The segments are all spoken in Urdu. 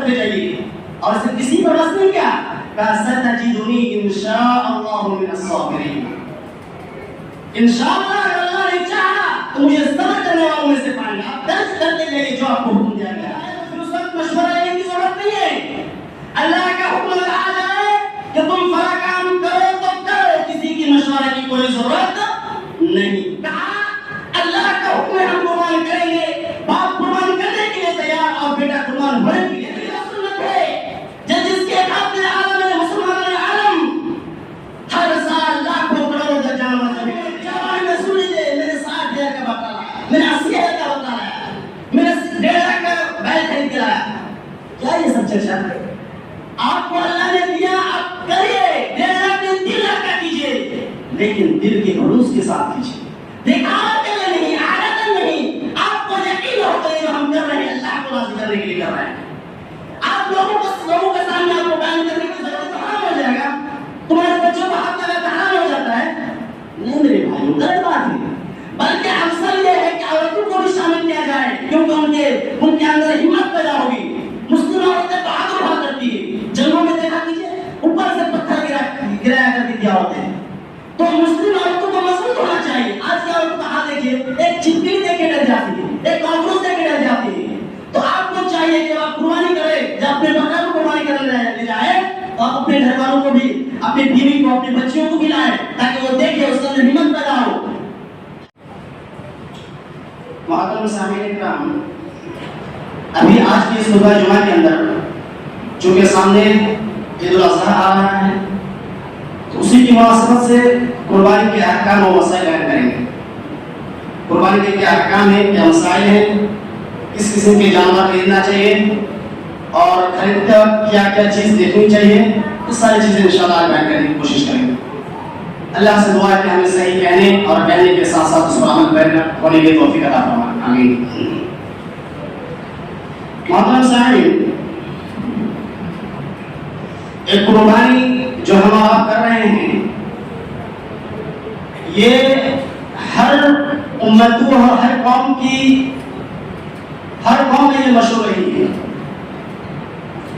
طرف لے جائیے. اور صرف کسی پر بس نہیں کیا سَتَجِدُنِي إِن شَاءَ اللَّهُ مِنَ الصَّابِرِينَ. انشاءاللہ اگر اللہ نے چاہا تو مجھے صبر کرنے والوں میں سے پائیں گے. آپ درس کرتے جائیے جو آپ کو حکم دیا گیا ہے. پھر اس وقت مشورہ لینے کی ضرورت نہیں ہے. اللہ کا حکم اگر آ جائے کہ تم فلاں کام کرو تو کرو, کسی کی مشورہ کی کوئی ضرورت نہیں. کہا اللہ کا حکم ہے ہم قربان کریں گے, باپ قربان کرنے کے لیے تیار اور بیٹا قربان ہونے کے لیے تیار. سنت ہے جس کے ہاتھ میں عالم ہے, مسلمان عالم ہر سال لاکھوں کروڑوں کا جانور میں سن لیجیے. میرے 60,000 کا بکرا, میں نے 80,000 کا بکرا لایا, میں نے 1.5 لاکھ کا بیل خرید کے لایا. کیا یہ سب چرچا ہے؟ آپ کو اللہ نے دیا, آپ کریے. 1.5 لاکھ میں 3 لاکھ کا کیجیے, لیکن دل کے خلوص کے ساتھ کیجیے. دکھاوا کے لیے نہیں, عادت نہیں. آپ کو یقین ہو کہ جو ہم کر رہے ہیں اللہ کو راضی کرنے کے لیے کر رہے ہیں. آپ لوگوں کے سامنے آپ کو بیان کرنے کی ضرورت تو حرام ہو جائے گا. تمہارے بچوں کو ہاتھ لگاتا حرام ہو جاتا ہے. نہیں میرے بھائی, غلط بات ہے. بلکہ افضل یہ ہے کہ عورتوں کو بھی شامل کیا جائے, کیونکہ ان کے اندر ہمت پیدا ہوگی. مسلم عورتیں بہادر ہوا کرتی ہے. جنگوں میں دیکھا کیجیے اوپر سے پتھر گرایا کرتی تھی عورتیں. تو مسلم عورتوں کو مضبوط ہونا چاہیے. آج کی عورتوں کا حال دیکھیے, ایک چھپکلی دے کے ڈر جاتی ہے, ایک کاکروچ دے کے ڈر جاتی ہے. تو آپ کو چاہیے کہ آپ قربانی کریں, جب اپنے بکرا کو قربانی کرنے لے جائیں تو آپ اپنے گھر والوں کو بھی, اپنی بیوی کو, اپنی بچیوں کو بھی لائیں تاکہ وہ دیکھیں اس کے اندر ہمت پیدا ہو. محترم سامعین کرام, ابھی آج کی اس خطبہ جمعہ کے اندر چونکہ سامنے عید الاضحیٰ آ رہا ہے, تو اسی کی مناسبت سے قربانی کے احکام و مسائل بیان کریں گے. قربانی کے کیا احکام ہیں, کیا مسائل ہیں, کس قسم کے جانور خریدنا چاہیے اور خریدتے وقت کیا کیا چیز دیکھنی چاہیے, یہ ساری چیزیں انشاءاللہ بیان کرنے کی کوشش کریں گے. اللہ سے دعا ہے کہ ہمیں صحیح کہنے اور کہنے کے ساتھ ساتھ اس پر عمل کرنے کی توفیق عطا فرمائے. آمین. محترم سامعین, ایک قربانی جو ہم آپ کر رہے ہیں یہ ہر امتوں اور ہر قوم میں یہ مشہور رہی ہے.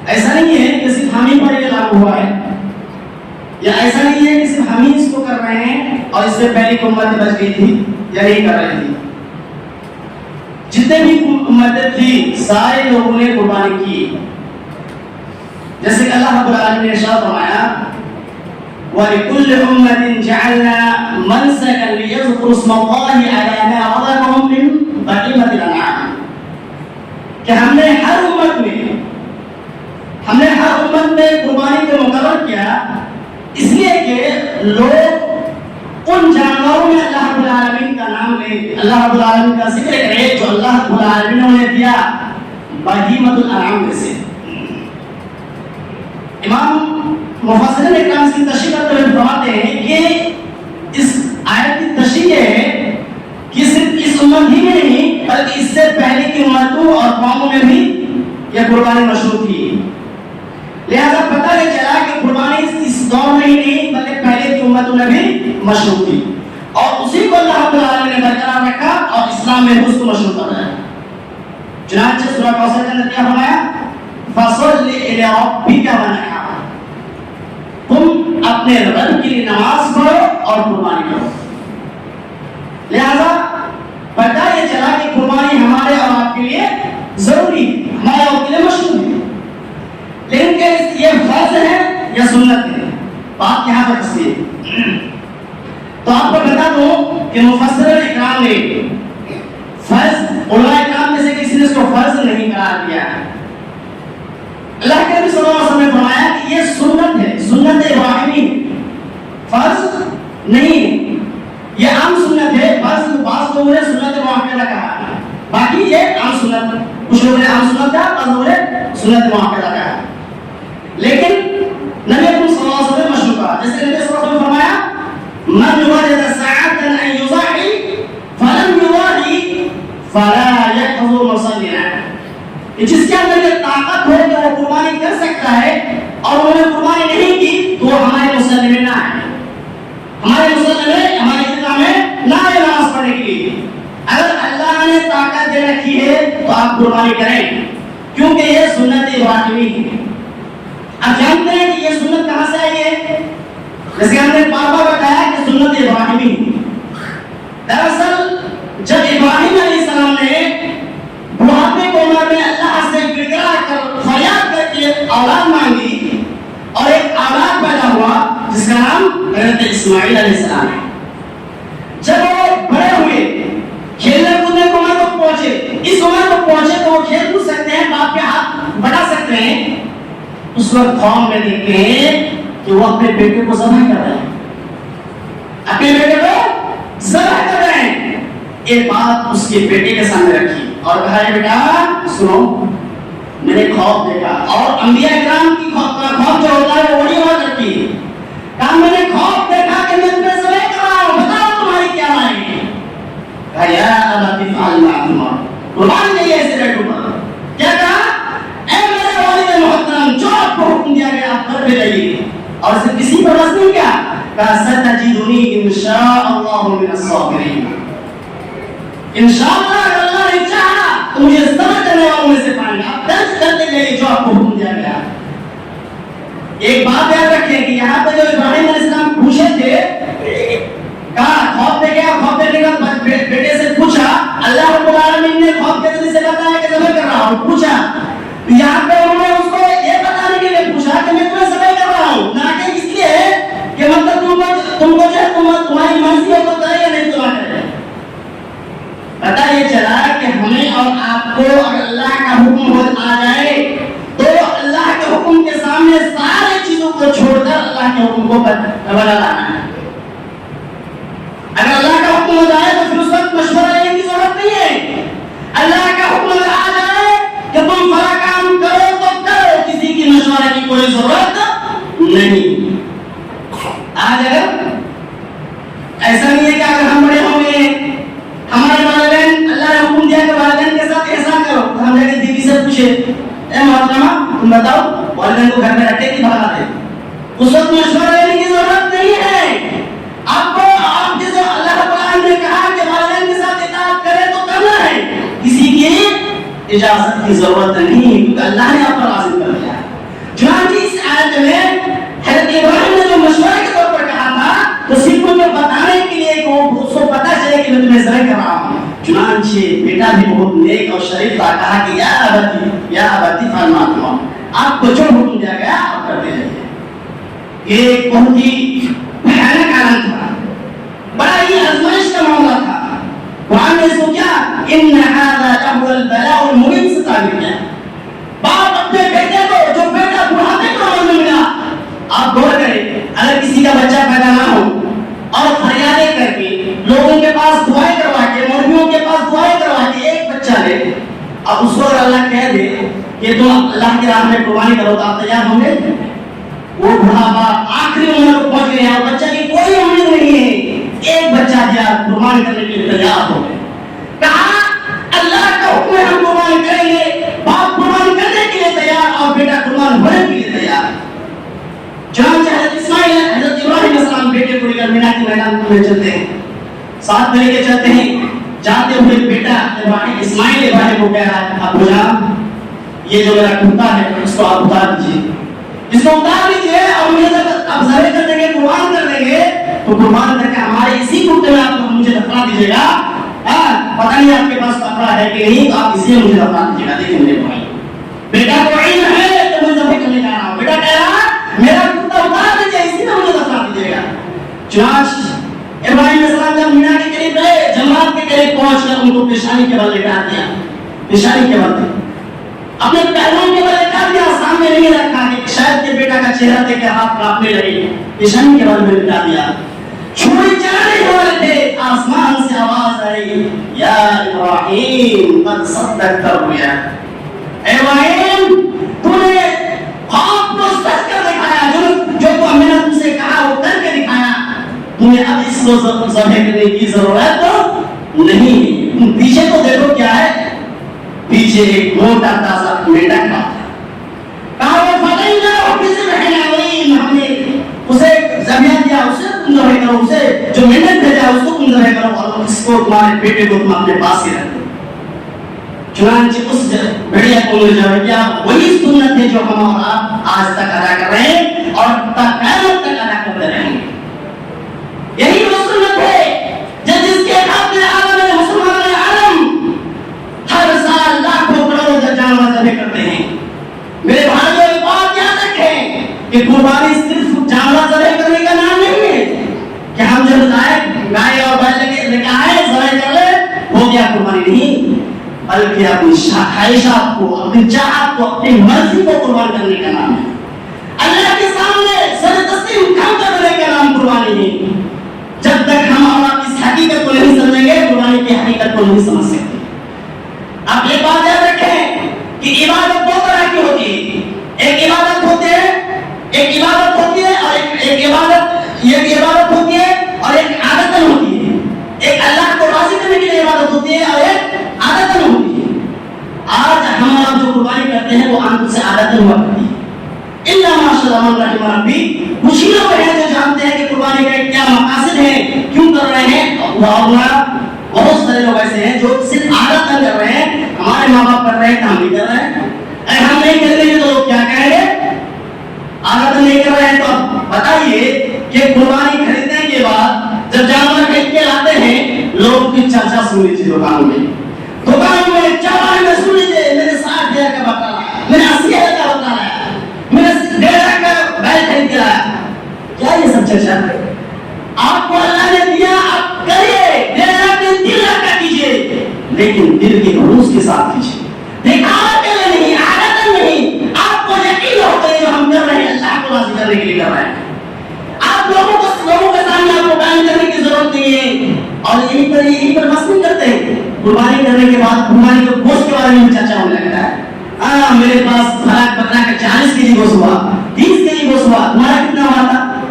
ایسا نہیں ہے کہ صرف ہم ہی پر یہ لاگو ہوا ہے, یا ایسا نہیں ہے کہ صرف ہم ہی اس کو کر رہے ہیں اور اس سے پہلی امت بچ گئی تھی یا نہیں کر رہی تھی. جتنے بھی امتیں تھی سارے لوگوں نے قربانی کی. جیسے کہ اللہ رب العالمین نے ارشاد فرمایا وَلِكُلِّ أُمَّةٍ جَعَلْنَا مَنْسَكًا لِيَذْكُرُوا اسْمَ اللَّهِ عَلَىٰ مَا رَزَقَهُم مِّن بَهِيمَةِ الْأَنْعَامِ, کہ ہم نے ہر امت میں قربانی کو مقرر کیا اس لیے کہ لوگ ان جانوروں میں اللہ رب العالمین کا نام لیں, اللہ رب العالمین کا ذکر کریں جو اللہ رب العالمین نے انہیں دیا بہیمۃ الانعام میں سے. امام مفسرین اکرام اس کی تشریح کرتے ہوئے فرماتے ہیں کہ اس آیت کی تشریح ہے کہ صرف اس امت ہی میں نہیں بلکہ اس سے پہلے کی امتوں اور قوموں میں بھی یہ قربانی مشہور تھی. لہذا پتہ یہ چلا کہ قربانی اس دور میں ہی نہیں بلکہ پہلے کی امتوں میں بھی مشہور تھی, اور اسی کو اللہ رب العالمین نے برقرار رکھا اور اسلام میں اس کو مشہور کر رہا ہے. چنانچہ سورہ کوثر کے اندر کیا فرمایا فَصَلِّ إِلَىٰ رَبِّكَ وَانْحَرْ, تم اپنے رب کے لیے نماز پڑھو اور قربانی کرو. لہذا پتہ یہ چلا کہ قربانی ہمارے اور آپ کے لیے ضروری ہے, ہمارے آپ کے لیے مشہور ہے. لیکن کہ یہ فرض ہے یا سنت ہے, بات یہاں پر پھنسی ہے. تو آپ کو بتا دوں کہ مفسرین اکرام نے فرض, علماء اکرام میں سے کسی نے اس کو فرض نہیں قرار دیا ہے. اللہ کے نبی صلی اللہ علیہ وسلم نے فرمایا کہ یہ سنت ہے, سنت ابراہیمی, فرض نہیں ہے. یہ عام سنت ہے, بعض لوگوں نے سنت مؤکدہ کہا, باقی یہ عام سنت, کچھ لوگوں نے عام سنت کہا, بعض لوگوں نے سنت مؤکدہ کہا. لیکن نبی اکرم صلی اللہ علیہ وسلم نے مشروع کہا, جیسے نبی صلی اللہ علیہ وسلم نے فرمایا من وجد ساعة ان يضحي فلم يضحي فلا يحضر مصلينا, جس کے اندر یہ طاقت ہو کہ وہ قربانی کر سکتا ہے اور انہوں نے قربانی نہیں کی تو ہمارے مسلم میں نہ آئے, ہمارے مسلم میں, ہماری اجتماع میں نہ آئے نماز پڑھنے کے لیے. اگر اللہ نے طاقت دے رکھی ہے تو آپ قربانی کریں, کیونکہ یہ سنت ابراہیمی ہے. اب جانتے ہیں کہ یہ سنت کہاں سے آئی ہے؟ جیسے ہم نے پاپا بتایا کہ سنت ابراہیمی. دراصل جب ابراہیم علیہ السلام نے بڑھاپے کی عمر میں اللہ سے گڑگڑا کر فریاد کر کے اولاد مانگی اور ایک اولاد پیدا ہوا جس کا نام حضرت اسماعیل علیہ السلام ہے. جب وہ بڑے ہوئے کھیلنے کودنے کی عمر کو پہنچے، اس عمر کو پہنچے تو وہ کھیل کود سکتے ہیں، باپ کے ہاتھ بڑھا سکتے ہیں. اس وقت قوم میں دیکھتے ہیں کہ وہ اپنے بیٹے کو ذبح کر رہے ہیں، اپنے بیٹے کو ذبح کر رہے ہیں. ایک بات اس کے بیٹے کے سامنے رکھی اور کہا بیٹا سنو، میں نے خواب دیکھا. اور انبیاء کرام کی خواب جو ہوتا ہے وہ وہی ہوا کرتی ہے. کہا میں نے خواب دیکھا کہ میں تمہیں ذبح کر رہا ہوں، بتاؤ تمہاری کیا رائے ہے؟ کہا یا ابا افعل ما تؤمر، قربان نہیں ایسے بیٹوں پر. کیا کہا؟ اے میرے والد محترم، جو آپ کو حکم دیا گیا آپ کر جائیے. اور صرف کسی پر بس نہیں کیا، کہا ستجدنی انشاءاللہ من الصابرین. انشاءاللہ اگر اللہ نے چاہا تو مجھے صبر کرنے والوں میں سے پائیں گا. آپ درج کرتے گئے جو آپ کو حکم دیا گیا. ایک بات یاد رکھیں کہ یہاں پہ جو ابراہیم علیہ السلام پوچھے تھے، کہا خواب دیکھے، خواب دیکھنے کا بیٹے سے پوچھا. اللہ رب العالمین نے خواب کے ذریعے سے بتایا کہ ذبح کر رہا ہوں. پوچھا یہاں پہ انہوں نے اس کو یہ بتانے کے لیے پوچھا کہ میں تمہیں ذبح کر رہا ہوں، نہ کہ اس لیے کہ مطلب تم کو جو ہے تمہاری مرضی ہے تو کرے یا نہیں تمہارا کرے. پتہ یہ چلا کہ ہمیں اور آپ کو اگر اللہ کا حکم آ جائے تو اللہ کے حکم کے سامنے سارے چیزوں کو چھوڑ کر اللہ کے حکم کو بدلانا ہے. اگر اللہ کا حکم ہو جائے تو پھر اس وقت مشورہ لینے کی ضرورت نہیں ہے. اللہ کا حکم اگر آ جائے کہ تم فلاں کام کرو تو کرو، کسی کی مشورے کی کوئی ضرورت نہیں. آج اگر ایسا نہیں ہے کہ اگر ہم بڑے ہوں گے، ہمارے والدین اللہ نے حکم دیا کہ والدین کے ساتھ احسان کرو، تو ہم جا کے بیوی سے پوچھے اے محترمہ تم بتاؤ والدین کو گھر میں رکھے کہ بھگا دے. اس وقت مشورہ لینے کی ضرورت نہیں ہے. آپ جیسے اللہ رب العالمین نے کہا کہ والدین کے ساتھ اطاعت کرے تو کرنا ہے، کسی کی اجازت کی ضرورت نہیں، کیونکہ اللہ نے آپ پر لازم کر دیا. چنانچہ اس آیت میں حضرت ابراہیم نے جو مشورے کے طور پر کہا تھا تو صرف ان کو بتانے کے لیے کہ وہ اس کو پتہ چلے کہ میں تمہیں ذبح کر رہا ہوں. چنانچہ بیٹا بھی بہت نیک اور شریف تھا، کہا کہ یا ابتی افعل ما تؤمر، آپ کو جو حکم دیا گیا آپ کرتے جائیے. ایک بہت ہی بھیانک عالم تھا، بڑا ہی آزمائش کا معاملہ تھا. قرآن نے اس کو کیا ان هذا لهو البلاء المبین سے تعبیر کیا. باپ اپنے بیٹے کو، جو بیٹا بڑھاپے کے عمر میں ملا، آپ غور کریں اگر کسی کا بچہ پیدا نہ ہو اور فریادیں کر کے لوگوں کے پاس دعائیں کروا کے، مولویوں کے پاس دعائیں کروا کے ایک بچہ لے، اب اس کو اگر اللہ کہہ دے کہ تم اللہ کی راہ میں قربانی کرو تو آپ تیار ہوں گے؟ وہ بڑھاپا آخری عمر کو پہنچ گیا، بچہ کی کوئی امید نہیں ہے، ایک بچہ دیا قربان کرنے کے لیے تیار ہو گئے. کہا اللہ کا حکم ہے ہم قربان کریں گے، باپ قربان کرنے کے لیے تیار اور بیٹا قربان ہونے کے لیے تیار. چنانچہ حضرت ابراہیم علیہ السلام بیٹے کو لے کر مینا کے میدان میں چلتے ہیں، ساتھ میں لے کے چلتے ہیں. جاتے ہوئے بیٹا اسماعیل ابراہیم کو کہہ رہا ہے ابو جان یہ جو میرا کتا ہے اس کو آپ اتار دیجیے، اس کو اتار دیجیے اور مجھے آپ ذبح کر دیں گے، قربان کر دیں گے تو قربان کر کے ہمارے اسی کتے میں آپ مجھے دفنا دیجیے گا. پتہ نہیں آپ کے پاس کپڑا ہے کہ نہیں تو آپ اسی میں مجھے دفنا دیجیے گا. دیکھیں میرے بھائی، بیٹا کو علم ہے تو میں ذبح کرنے جا رہا ہوں، بیٹا کہہ رہا میرا کتا اتار دیجیے، اسی میں مجھے دفنا دیجیے گا. چنانچہ ابراہیم علیہ السلام جب مینا کے قریب گئے، جمرات کے قریب پہنچ کر ان کو پیشانی کے بل لٹا دیا، پیشانی کے بل اپنے پہلوؤں کے بل لٹا دیا، سامنے نہیں رکھا کہ شاید کہ بیٹا کا چہرہ دیکھ کے ہاتھ کانپنے لگے، پیشانی کے بل میں لٹا دیا. چھری چلانے والے تھے، آسمان سے آواز آئی یا ابراہیم قد صدقت الرؤیا، ابراہیم تو نے خواب کو سچ کر دکھایا، جو تو ہم نے تم سے کہا وہ کر کے دکھایا، تمہیں اب اس کو ذبح کرنے کی ضرورت نہیں. تم پیچھے تو دیکھو کیا ہے، پیچھے ایک موٹا تازہ میڈک تھا. کہا وہ فقینا بذبح عظیم، ہم نے اسے ذبح کیا، اسے تم ذبح کرو، اسے جو میڈک بھیجا اس کو تم ذبح کرو اور اس کو تمہارے بیٹے کو تم اپنے پاس ہی رکھو. چنانچہ اس بھیڑیا کو مل جائے گا. وہی سنت ہے جو ہم اور آپ آج تک ادا کر رہے ہیں اور قیامت تک ادا کرتے رہیں گے. یہی وہ سنت ہے جس کے خاطر عالم مسلمان عالم ہر سال لاکھوں کروڑوں جانور ذبح کرتے ہیں. میرے بھائیوں یہ بات یاد رکھیں کہ قربانی صرف جانور ذبح کرنے کا نام نہیں ہے کہ ہم جب گائے اور بیل لے کے آئے ذبح کر لے ہو گیا قربانی. نہیں، بلکہ اپنی خواہشات کو، اپنی چاہت کو، اپنی مرضی کو قربان کرنے کا نام ہے. اللہ کے سامنے سر تسلیم کھم کرنے کا نام قربانی ہے. جب تک ہم اور اس حقیقت کو نہیں سمجھیں گے قربانی کی حقیقت کو نہیں سمجھ سکتے. آپ ایک بات یاد رکھیں کہ عبادت دو طرح کی ہوتی ہے. ایک عبادت ہوتی ہے اور ایک عبادت ہوتی ہے اور ایک عادت ہوتی ہے. ایک اللہ کو راضی کرنے کے لیے عبادت ہوتی ہے اور ایک عادت ہوتی ہے. آج ہم آپ جو قربانی کرتے ہیں وہ عادت سے عادت ہوا کرتی ہے. الا ماشاءاللہ من رحم ربی، کچھ ہی لوگ ہیں جو جانتے ہیں کہ قربانی کا کیا مقاصد ہے، کیوں کر رہے ہیں. بہت سارے لوگ ایسے ہیں جو صرف عادت کر رہے ہیں. ہمارے ماں باپ کر رہے ہیں تو ہم بھی کر رہے ہیں. اگر ہم نہیں کریں گے تو لوگ کیا کہیں گے؟ عادت نہیں کر رہے ہیں. تو بتائیے کہ قربانی خریدنے کے بعد جب جانور خرید کے لاتے ہیں لوگ کی چرچا سن لیجیے. دکانوں میں چار میں سن لیجیے میرے 60,000 کا بکرا لایا، میرے 80,000 کا بکرا لایا، میرے 1.5 کا بیل خرید کے لایا. کیا یہ سب چرچا ہے؟ آپ کو اللہ نے دیا، آپ کریے، 1.5 کے 3 لاکھ کا کیجیے، لیکن دل کے خلوص کے ساتھ کیجیے. دکھاوا کے لیے نہیں، عادت نہیں. آپ کو یقین ہو کہ جو ہم کر رہے ہیں اللہ کو راضی کرنے کے لیے کر رہے ہیں. آپ لوگوں کے سامنے آپ کو بیان کرنے کی ضرورت نہیں ہے. اور یہی پر بس نہیں کرتے ہیں. قربانی کرنے کے بعد قربانی کے گوشت کے بارے میں چرچا ہونے لگتا ہے. میرے پاس بکرا کا 40 کے جی گوشت ہوا، 30 کے جی گوشت ہوا، تمہارا کتنا ہوا تھا؟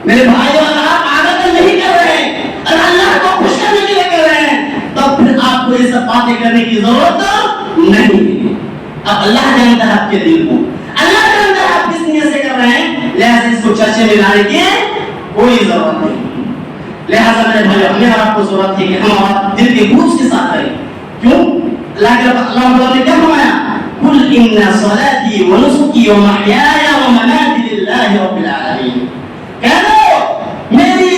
میرے بھائیو اگر آپ عادت نہیں کر رہے ہیں اور اللہ کو خوش کرنے کے لیے کر رہے ہیں تو پھر آپ کو یہ سب باتیں کرنے کی ضرورت نہیں. اب اللہ جانتا ہے آپ کے دل کو، اللہ جانتا ہے آپ کس نیت سے کر رہے ہیں، لہذا اس کو چرچے میں لانے کی کوئی ضرورت نہیں. لہذا میرے بھائیو ہمیں آپ کو ضرورت ہے کہ ہم دل کے بوجھ کے ساتھ کریں. کیوں؟ اللہ نے کیا فرمایا؟ قل ان صلاتي ونسكي ومحياي ومماتي لله رب العالمین. کہہ دو میری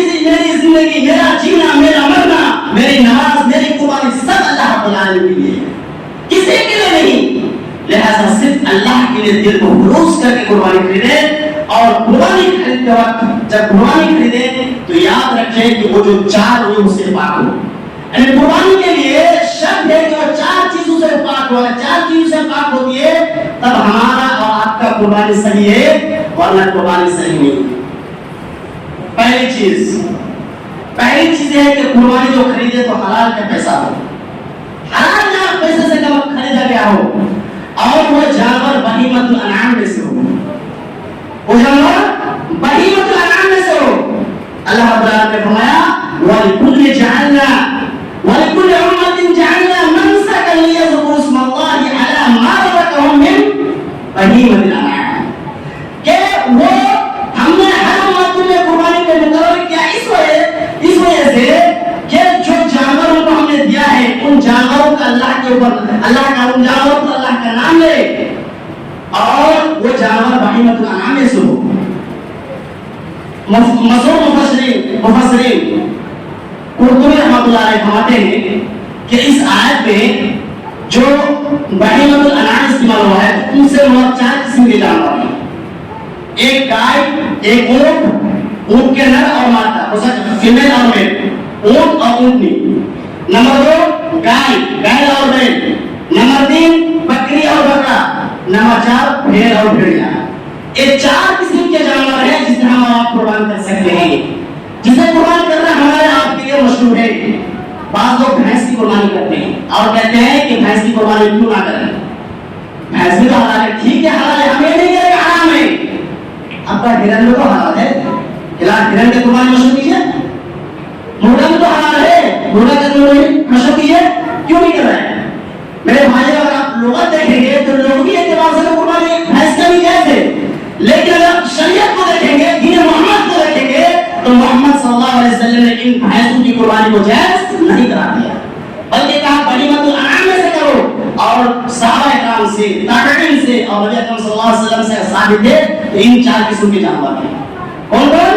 زندگی، میرا جینا، میرا مرنا، میری نماز، میری قربانی سب اللہ رب العالمین کے لیے، کسی کے لیے نہیں. لہذا صرف اللہ کے لیے دل کو خلوص کر کے قربانی خریدے. اور قربانی خریدتے وقت جب قربانی خریدے تو یاد رکھیں کہ وہ جو 4 چیزوں سے پاک ہو. یعنی قربانی کے لیے شرط ہے کہ وہ 4 چیزوں سے پاک ہو. 4 چیزوں سے پاک ہوتی ہے تب ہمارا اور آپ کا قربانی صحیح ہے، ورنہ قربانی صحیح نہیں. پہلی چیز ہے کہ قربانی جو خریدے تو حلال کا پیسہ ہو، حلال جانور پیسے سے کم خریدا گیا ہو، اور وہ جانور بہیمۃ الانعام میں سے ہو. وہ جانور بہیمۃ الانعام میں سے ہو. اللہ رب العالمین نے فرمایا وَلِكُلِّ أُمَّةٍ جَعَلْنَا مَنسَكًا لِيَذْكُرُوا اسْمَ اللَّهِ عَلَى مَا رَزَقَهُم مِّن بَهِيمَةِ الْأَنْعَامِ. کہ وہ ہم نے ہر امت میں قربانی کو مقرر کیا اس وجہ سے کہ جو جانوروں کو ہم نے دیا ہے ان جانوروں کا اللہ کے اوپر ان جانوروں پر اللہ کا نام لے اور وہ جانور بہیمۃ الانعام میں سے ہو. مفسرین قرطبی رحمۃ اللہ علیہ فرماتے ہیں کہ اس آیت میں جو بہیمۃ الانعام استعمال ہوا ہے ان سے مراد 4 قسم کے جانور ہیں. ایک گائے، ایک اونٹ کے نر اور مادہ، فیمیل اور میل، اونٹ اور اونٹنی. نمبر 2 گائے اور بیل. نمبر 3 بکری اور بکرا. نمبر 4 بھیڑ اور بھیڑیا. یہ 4 قسم کے جانور ہیں جسے ہم آپ قربان کر سکتے ہیں. جسے قربان کرنا ہمارے آپ کے لیے مشروع ہے. بعض لوگ بھینس کی قربانی کرتے ہیں اور کہتے ہیں کہ بھینس کی قربانی کیوں نہ کریں، بھینس بھی تو حلال ہے. ٹھیک ہے حلال ہے، ہمیں نہیں کرے گا حرام ہے. آپ کا ہرن میں تو حلال ہے، ہرن کی قربانی مشروع کیجیے. مرغا میں تو حلال ہے، مرغا کی قربانی مشروع کیجیے. کیوں نہیں کر رہے ہیں؟ میرے بھائی اگر آپ لغت دیکھیں گے تو لغوی اعتبار سے قربانی بھینس کا بھی جائز ہے، لیکن اگر شریعت کو دیکھیں گے، دین محمد کو دیکھیں گے تو محمد صلی اللہ علیہ وسلم نے ان بھینسوں کی قربانی کو جائز نہیں کرا دیا، بلکہ کہا بہیمۃ الانعام میں سے کرو. سے، تابعین سے اور نبی اکرم صلی اللہ علیہ وسلم سے ثابت ہے تو ان 4 قسم کے جانور ہیں۔ کون کون؟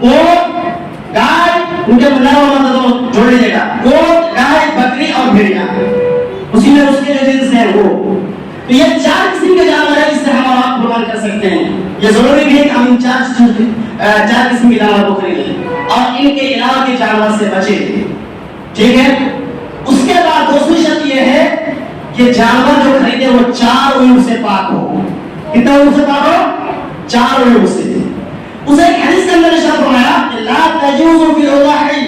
اونٹ، گائے، ان کے مطلب جوڑ لیجیے گا، اونٹ، گائے، بکری اور بھیڑیا، اسی میں اس کے جو جنس ہیں وہ، تو یہ 4 قسم کے جانور ہیں جس سے ہم آپ قربان کر سکتے ہیں۔ یہ ضروری بھی ہے کہ ہم ان 4 قسم کے جانور کو خریدیں اور ان کے علاوہ کے جانور سے بچیں، ٹھیک ہے۔ اس کے بعد دوسری شرط یہ ہے کہ جانور جو خریدے وہ 4 عیوب سے پاک ہو۔ کتنا عیوب سے پاک ہو؟ 4 عیوب سے۔ اسے ایک حدیث کے اندر ارشاد فرمایا کہ لا تجوز فی الاضاحی،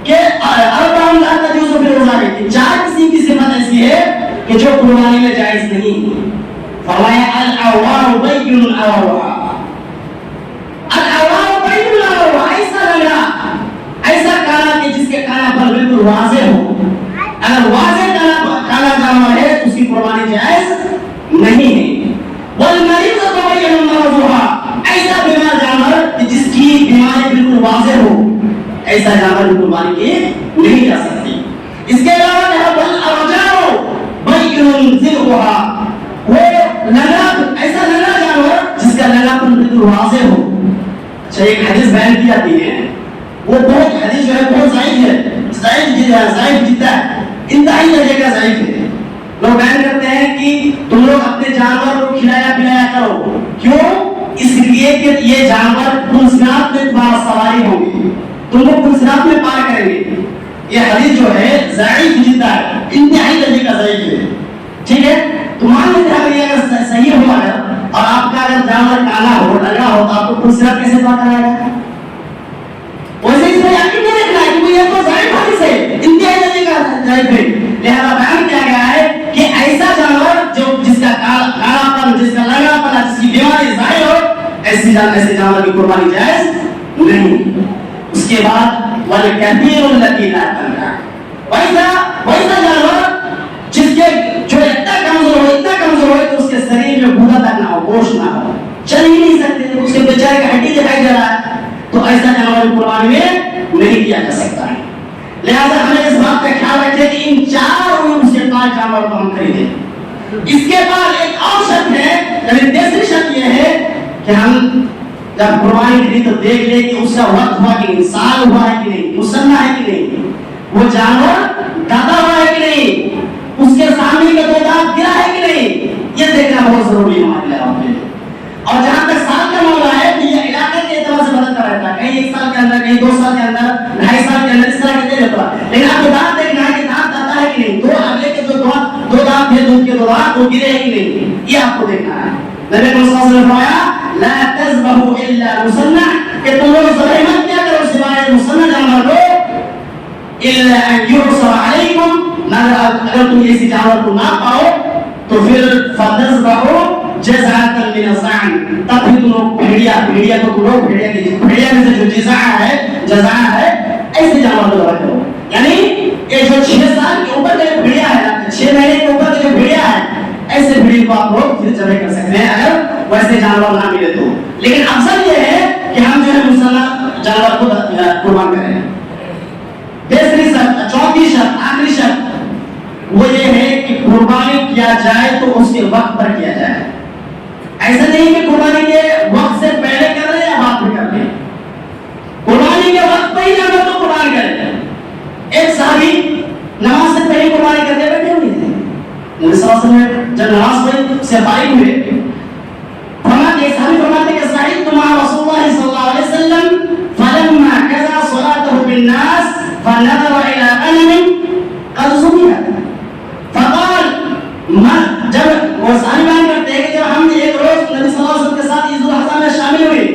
کہ اربع لا تجوز فی الاضاحی، 4 قسم کی صفت ایسی ہے کہ جو قربانی میں جائز نہیں۔ فرمایا الاعوار بین الاعوار، الاعوار بین الاعوار، ایسا لگا، ایسا کالا کہ جس کے کالا پر بالکل واضح ہو۔ اگر واضح کالا جانور ہے تو اس کی قربانی جائز نہیں ہے۔ والمریض تبین مرضها، ایسا بیمار جانور جس کی بیماری بالکل واضح ہو، ایسا جانور کی قربانی کی نہیں جا سکتی۔ اس کے علاوہ کہا والارجاء بین ذرها، وہ لگا، ایسا لگا جانور جس کا لگا پن بالکل واضح ہو۔ اچھا ایک حدیث بیان کی جاتی ہے، وہ بہت حدیث جو ہے بہت ضعیف ہے، ضعیف جدا ہے، انتہائی درجے کا ضعیف ہے۔ لوگ بیان کرتے ہیں کہ تم لوگ اپنے جانور کو کھلایا پلایا کرو، کیوں؟ اس لیے کہ یہ جانور پنسرات میں تمہارا سواری ہوں گے، تم کو پنسرات میں پار کریں گے۔ یہ حدیث جو ہے ضعیف جدا ہے، انتہائی درجے کا ضعیف ہے، ٹھیک ہے۔ تو مان لیتے ہیں اگر یہ صحیح ہو اگر، اور آپ کا اگر جانور کالا ہو، لگا ہو، تو آپ کو پنسرات کیسے پار کرائے گا؟ ویسے اس میں یقین نہیں رکھنا ہے کہ یہ تو ضعیف حدیث ہے، انتہائی درجے کا ضعیف ہے۔ لہذا بیان کیا گیا ہے کہ ایسا جانور جو جس کا کالا پن، جس کا لگا پن، جس کی بیماری ظاہر ہو، ایسے جانور کی قربانی جائز نہیں۔ اس کے بعد والکبیر الذی لا تنکح، ویسا جانور جس کے جو اتنا کمزور ہو کہ اس کے شریر میں گودا تک نہ ہو، گوشت نہ ہو، چل ہی نہیں سکتے، اس کے بیچارے کا ہڈی دکھائی دے رہا ہے، تو ایسا جانور کی قربانی میں نہیں کیا جا سکتا ہے۔ لہذا ہمیں اس بات کا خیال رکھیں کہ ان 4 عیوب سے پاک جانور کو ہم خریدیں۔ اس کے بعد ایک اور شرط ہے، یعنی تیسری شرط یہ ہے کہ ہم جب قربانی خرید تو دیکھ لیں کہ اس کا وقت ہوا کہ نہیں، سال ہوا ہے کہ نہیں، مسنہ ہے کہ نہیں، وہ جانور دادا ہوا ہے کہ نہیں، اس کے سامنے کا 2 دانت گرا ہے کہ نہیں، یہ دیکھنا بہت ضروری ہے ہمارے لیے۔ اور جہاں تک سال کا معاملہ ہے تو یہ علاقے کے اعتبار سے بدلتا رہتا ہے، کہیں 1 سال کے اندر، کہیں 2 سال کے اندر، 2.5 سال کے اندر، اس طرح کے رہتا ہے۔ لیکن آپ کو دانت دیکھنا ہے کہ دانت آتا ہے کہ نہیں، 2 اگلے کے جو 2 دانت تھے، دودھ کے 2 دانت وہ گرے ہیں کہ نہیں، یہ آپ کو دیکھنا ہے۔ نبی صلی اللہ علیہ وسلم نے فرمایا لا تذبحوا الا مسنع، کہ تم لوگ ذبح مت کیا کرو سوائے مسنع جانور کو، الا ان يعصر عليكم، اگر تم اسی جانور کو نہ پاؤ تو پھر فتذبحوا جزعۃ من الضأن، تب بھی تم لوگ بھیڑیا کو تم لوگ بھیڑیا میں سے جو جزع ہے ایسے جانور کو ذبح کرو۔ یعنی یہ جو 6 سال کے اوپر کا جو بھیڑیا ہے، 6 مہینے کے اوپر کا جو بھیڑیا ہے، ایسے بھیڑی کو آپ لوگ پھر ذبح کر سکتے ہیں اگر ویسے جانور نہ ملے تو۔ لیکن افضل یہ ہے کہ ہم جو ہے مسلح جانور کو قربان کریں۔ تیسری شرط، چوتھی شرط، آخری شرط وہ یہ ہے کہ قربانی کیا جائے تو اس کے وقت پر کیا جائے۔ ایسا نہیں کہ قربانی کے وقت سے پہلے کر لیں یا بعد میں کر لیں، قربانی کے وقت پہ ہی جانور کو قربان کریں۔ ایک صحابی نماز سے پہلے قربانی کرتے بیٹھے ہوئے تھے، نبی صلی اللہ علیہ وسلم جب نماز پڑھی سے فارغ ہوئے، فرماتے ہیں صحابی فرماتے ہیں کہ سعیدت مع رسول اللہ صلی اللہ علیہ وسلم فلما قضى صلاته بالناس فنظر الى غنم قد ذبحت فقال ما، جب وہ صحابی بیان کرتے ہیں کہ جب ہم ایک روز نبی صلی اللہ علیہ وسلم کے ساتھ عید الاضحیٰ میں شامل ہوئے،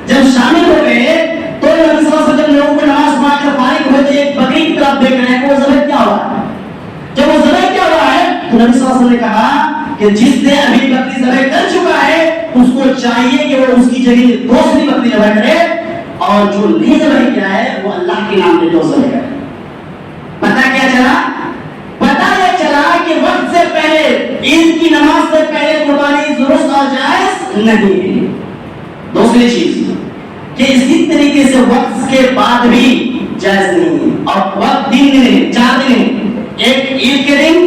جب شامل ہو گئے تو نبی صلی اللہ علیہ وسلم لوگوں کو نماز پڑھا کر فارغ ہوئے تو ایک بکری کی طرف دیکھ رہے ہیں کہ وہ ذبح کیا ہوا ہے۔ جب وہ ذبح کیا ہوا ہے تو نبی صلی اللہ علیہ وسلم نے کہا کہ جس نے ابھی بکری ذبح کر چکا ہے اس کو چاہیے کہ وہ اس کی جگہ دوسری بکری ذبح کرے، اور جو نہیں ذبح کیا ہے وہ اللہ کے نام پہ ذبح کرے۔ پتہ کیا چلا؟ پتہ یہ چلا کہ وقت سے پہلے، عید کی نماز سے پہلے قربانی درست اور جائز نہیں ہے۔ دوسری چیز کہ اسی طریقے سے وقت کے بعد بھی جائز نہیں ہے، اور وقت 3 دن ہے، 4 دن ہے۔ ایک عید کے دن،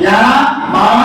11, 12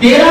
13